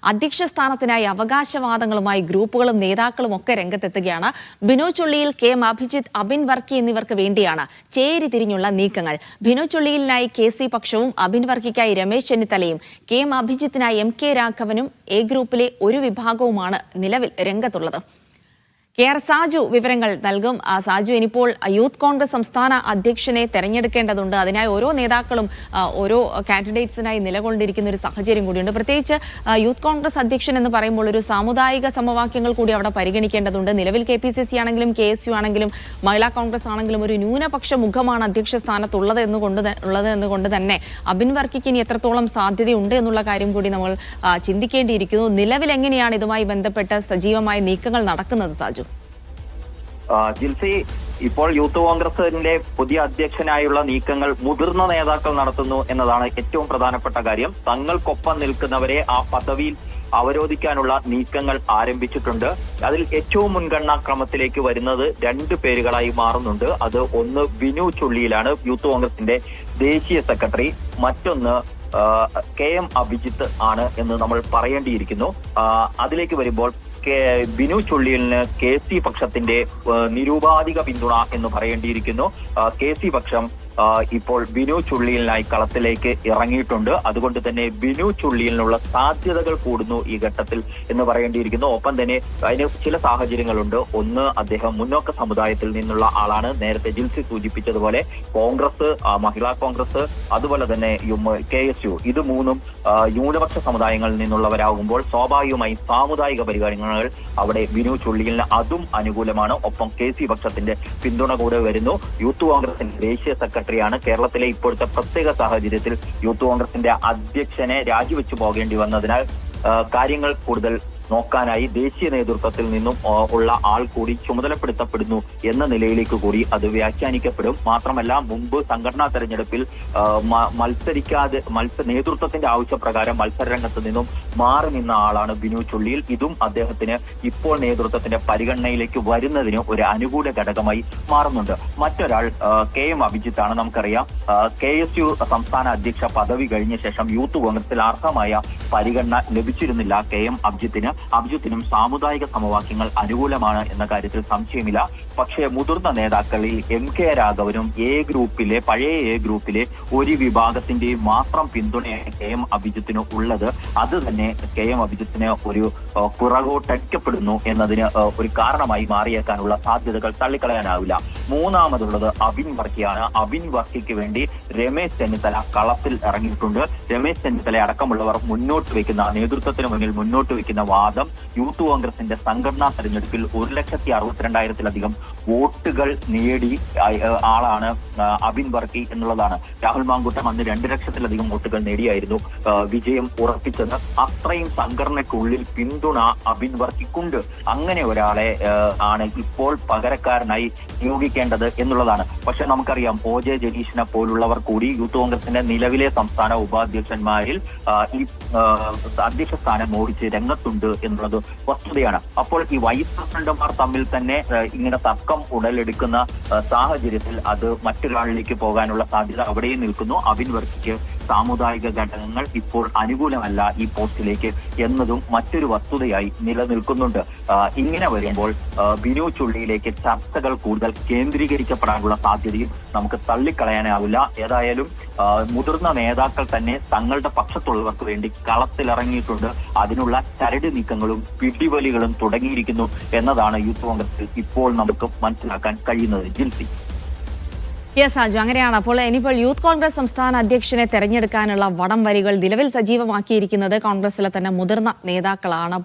അധ്യക്ഷ സ്ഥാനത്തിനായി അവകാശവാദങ്ങളുമായി ഗ്രൂപ്പുകളും നേതാക്കളും ഒക്കെ രംഗത്തെത്തുകയാണ്. ബിനോയ് ചുള്ളിയിൽ, കെ എം അഭിജിത്ത്, അബിൻ വർക്കി എന്നിവർക്ക് വേണ്ടിയാണ് ചേരി തിരിഞ്ഞുള്ള നീക്കങ്ങൾ. ബിനോയ് ചുള്ളിയിലിനായി KC പക്ഷവും അബിൻ വർക്കിക്കായി രമേശ് ചെന്നിത്തലയും കെ എം അഭിജിത്തിനായി MK രാഘവനും എ ഗ്രൂപ്പിലെ ഒരു വിഭാഗവുമാണ് നിലവിൽ രംഗത്തുള്ളത്. KR സാജു വിവരങ്ങൾ നൽകും. സാജു, ഇനിയിപ്പോൾ യൂത്ത് കോൺഗ്രസ് സംസ്ഥാന അധ്യക്ഷനെ തെരഞ്ഞെടുക്കേണ്ടതുണ്ട്. അതിനായി ഓരോ നേതാക്കളും ഓരോ കാൻഡിഡേറ്റ്സിനായി നിലകൊണ്ടിരിക്കുന്ന ഒരു സാഹചര്യം കൂടിയുണ്ട്. പ്രത്യേകിച്ച് യൂത്ത് കോൺഗ്രസ് അധ്യക്ഷൻ എന്ന് പറയുമ്പോൾ ഒരു സാമുദായിക സമവാക്യങ്ങൾ കൂടി അവിടെ പരിഗണിക്കേണ്ടതുണ്ട്. നിലവിൽ KPCC ആണെങ്കിലും KSU ആണെങ്കിലും മഹിളാ കോൺഗ്രസ് ആണെങ്കിലും ഒരു ന്യൂനപക്ഷ മുഖമാണ് അധ്യക്ഷ സ്ഥാനത്തുള്ളത് എന്നുകൊണ്ട് തന്നെ അബിൻ വർക്കിക്ക് ഇനി എത്രത്തോളം സാധ്യതയുണ്ട് എന്നുള്ള കാര്യം കൂടി നമ്മൾ ചിന്തിക്കേണ്ടിയിരിക്കുന്നു. നിലവിൽ എങ്ങനെയാണ് ഇതുമായി ബന്ധപ്പെട്ട സജീവമായ നീക്കങ്ങൾ നടക്കുന്നത് സാജു? ജിൽസി, ഇപ്പോൾ യൂത്ത് കോൺഗ്രസിന്റെ പുതിയ അധ്യക്ഷനായുള്ള നീക്കങ്ങൾ മുതിർന്ന നേതാക്കൾ നടത്തുന്നു എന്നതാണ് ഏറ്റവും പ്രധാനപ്പെട്ട കാര്യം. തങ്ങൾക്കൊപ്പം നിൽക്കുന്നവരെ ആ പദവിയിൽ അവരോധിക്കാനുള്ള നീക്കങ്ങൾ ആരംഭിച്ചിട്ടുണ്ട്. അതിൽ ഏറ്റവും മുൻഗണനാ ക്രമത്തിലേക്ക് വരുന്നത് 2 പേരുകളായി മാറുന്നുണ്ട്. അത് ഒന്ന് ബിനോയ് ചുള്ളിയിലാണ്, യൂത്ത് കോൺഗ്രസിന്റെ ദേശീയ സെക്രട്ടറി. മറ്റൊന്ന് KM അഭിജിത്ത് ആണ് എന്ന് നമ്മൾ പറയേണ്ടിയിരിക്കുന്നു. അതിലേക്ക് വരുമ്പോൾ ബിനോയ് ചുള്ളിയിലിന് KC പക്ഷത്തിന്റെ നിരുപാധിക പിന്തുണ എന്ന് പറയേണ്ടിയിരിക്കുന്നു. KC പക്ഷം ഇപ്പോൾ ബിനോയ് ചുള്ളിയിലിനായി കളത്തിലേക്ക് ഇറങ്ങിയിട്ടുണ്ട്. അതുകൊണ്ട് തന്നെ ബിനോയ് ചുള്ളിയിലിനുള്ള സാധ്യതകൾ കൂടുന്നു ഈ ഘട്ടത്തിൽ എന്ന് പറയേണ്ടിയിരിക്കുന്നു. ഒപ്പം തന്നെ അതിന് ചില സാഹചര്യങ്ങളുണ്ട്. ഒന്ന്, അദ്ദേഹം മുന്നോക്ക സമുദായത്തിൽ നിന്നുള്ള ആളാണ്. നേരത്തെ ജിൽസി സൂചിപ്പിച്ചതുപോലെ കോൺഗ്രസ്, മഹിളാ കോൺഗ്രസ്, അതുപോലെ തന്നെ KSU, ഇത് മൂന്നും ന്യൂനപക്ഷ സമുദായങ്ങളിൽ നിന്നുള്ളവരാകുമ്പോൾ സ്വാഭാവികമായും സാമുദായിക പരിഗണനകൾ അവിടെ ബിനോയ് ചുള്ളിയിലിന് അതും അനുകൂലമാണ്. ഒപ്പം KC പക്ഷത്തിന്റെ പിന്തുണ കൂടെ വരുന്നു. യൂത്ത് കോൺഗ്രസിന്റെ ദേശീയ സെക്രട്ടറിയാണ്. കേരളത്തിലെ ഇപ്പോഴത്തെ പ്രത്യേക സാഹചര്യത്തിൽ യൂത്ത് കോൺഗ്രസിന്റെ അധ്യക്ഷനെ രാജിവെച്ചു പോകേണ്ടി വന്നതിനാൽ കാര്യങ്ങൾ കൂടുതൽ നോക്കാനായി ദേശീയ നേതൃത്വത്തിൽ നിന്നും ഉള്ള ആൾ കൂടി ചുമതലപ്പെടുത്തപ്പെടുന്നു എന്ന നിലയിലേക്ക് കൂടി അത് വ്യാഖ്യാനിക്കപ്പെടും. മാത്രമല്ല, മുമ്പ് സംഘടനാ തെരഞ്ഞെടുപ്പിൽ നേതൃത്വത്തിന്റെ ആവശ്യപ്രകാരം മത്സരരംഗത്ത് നിന്നും മാറി നിന്ന ആളാണ് ബിനോയ് ചുള്ളിയിൽ. ഇതും അദ്ദേഹത്തിന് ഇപ്പോൾ നേതൃത്വത്തിന്റെ പരിഗണനയിലേക്ക് വരുന്നതിന് ഒരു അനുകൂല ഘടകമായി മാറുന്നുണ്ട്. മറ്റൊരാൾ KM അഭിജിത്താണ്. നമുക്കറിയാം, KSU സംസ്ഥാന അധ്യക്ഷ പദവി കഴിഞ്ഞ ശേഷം യൂത്ത് കോൺഗ്രസിൽ അർഹമായ പരിഗണന ലഭിച്ചിരുന്നില്ല KM അഭിജിത്തിനും സാമുദായിക സമവാക്യങ്ങൾ അനുകൂലമാണ് എന്ന കാര്യത്തിൽ സംശയമില്ല. പക്ഷേ മുതിർന്ന നേതാക്കളിൽ MK രാഘവനും പഴയ എ ഗ്രൂപ്പിലെ ഒരു വിഭാഗത്തിന്റെയും മാത്രം പിന്തുണയാണ് KM അഭിജിത്തിന് ഉള്ളത്. അത് തന്നെ KM അഭിജിത്തിന് ഒരു പുറകോട്ടടിക്കപ്പെടുന്നു എന്നതിന് ഒരു കാരണമായി മാറിയേക്കാനുള്ള സാധ്യതകൾ തള്ളിക്കളയാനാവില്ല. മൂന്നാമതുള്ളത് അബിൻ വർക്കിയാണ്. അബിൻ വർക്കിക്ക് വേണ്ടി രമേശ് ചെന്നിത്തല കളത്തിൽ ഇറങ്ങിയിട്ടുണ്ട്. രമേശ് ചെന്നിത്തല അടക്കമുള്ളവർ നേതൃത്വത്തിന് മുന്നിൽ മുന്നോട്ട് വയ്ക്കുന്ന വാദം യൂത്ത് കോൺഗ്രസിന്റെ സംഘടനാ തെരഞ്ഞെടുപ്പിൽ 1,62,000-ലധികം വോട്ടുകൾ നേടി ആളാണ് അബിൻ വർക്കി എന്നുള്ളതാണ്. രാഹുൽ മാങ്കൂട്ടം അന്ന് 2 ലക്ഷത്തിലധികം വോട്ടുകൾ നേടിയായിരുന്നു വിജയം ഉറപ്പിച്ചത്. അത്രയും സംഘടനയ്ക്കുള്ളിൽ പിന്തുണ അബിൻ വർക്കിക്കുണ്ട്. അങ്ങനെ ഒരാളെ ആണ് ഇപ്പോൾ പകരക്കാരനായി നിയോഗിക്കേണ്ടത് എന്നുള്ളതാണ്. പക്ഷെ നമുക്കറിയാം, OJ ജലീഷിനെ പോലുള്ളവർ കൂടി യൂത്ത് കോൺഗ്രസിന്റെ നിലവിലെ സംസ്ഥാന ഉപാധ്യക്ഷന്മാരിൽ ഈ അധ്യക്ഷ സ്ഥാനം മോഹിച്ച് രംഗത്തുണ്ട് എന്നുള്ളത് വസ്തുതയാണ്. അപ്പോൾ ഈ വൈസ് പ്രസിഡന്റുമാർ തമ്മിൽ തന്നെ ഇങ്ങനെ തർക്കം ഉടലെടുക്കുന്ന സാഹചര്യത്തിൽ അത് മറ്റൊരാളിലേക്ക് പോകാനുള്ള സാധ്യത അവിടെയും നിൽക്കുന്നു. അബിൻ വർക്കിക്ക് സാമുദായിക ഘടകങ്ങൾ ഇപ്പോൾ അനുകൂലമല്ല ഈ പോസ്റ്റിലേക്ക് എന്നതും മറ്റൊരു വസ്തുതയായി നിലനിൽക്കുന്നുണ്ട്. ഇങ്ങനെ വരുമ്പോൾ ബിനോയ് ചുള്ളിയിലേക്ക് ചർച്ചകൾ കൂടുതൽ കേന്ദ്രീകരിക്കപ്പെടാനുള്ള സാധ്യതയും നമുക്ക് തള്ളിക്കളയാനാവില്ല. ഏതായാലും മുതിർന്ന നേതാക്കൾ തന്നെ തങ്ങളുടെ പക്ഷത്തുള്ളവർക്ക് വേണ്ടി കളത്തിലിറങ്ങിയിട്ടുണ്ട്. അതിനുള്ള ചരട് നീക്കങ്ങളും പിടിവലികളും തുടങ്ങിയിരിക്കുന്നു എന്നതാണ് യൂത്ത് കോൺഗ്രസിൽ ഇപ്പോൾ നമുക്ക് മനസ്സിലാക്കാൻ കഴിയുന്നത്. ജിൽസി. യെസ് സാജു, അങ്ങനെയാണ്. അപ്പോൾ ഇനിയിപ്പോൾ യൂത്ത് കോൺഗ്രസ് സംസ്ഥാന അധ്യക്ഷനെ തെരഞ്ഞെടുക്കാനുള്ള വടംവലികൾ നിലവിൽ സജീവമാക്കിയിരിക്കുന്നത് കോൺഗ്രസിലെ തന്നെ മുതിർന്ന നേതാക്കളാണ്.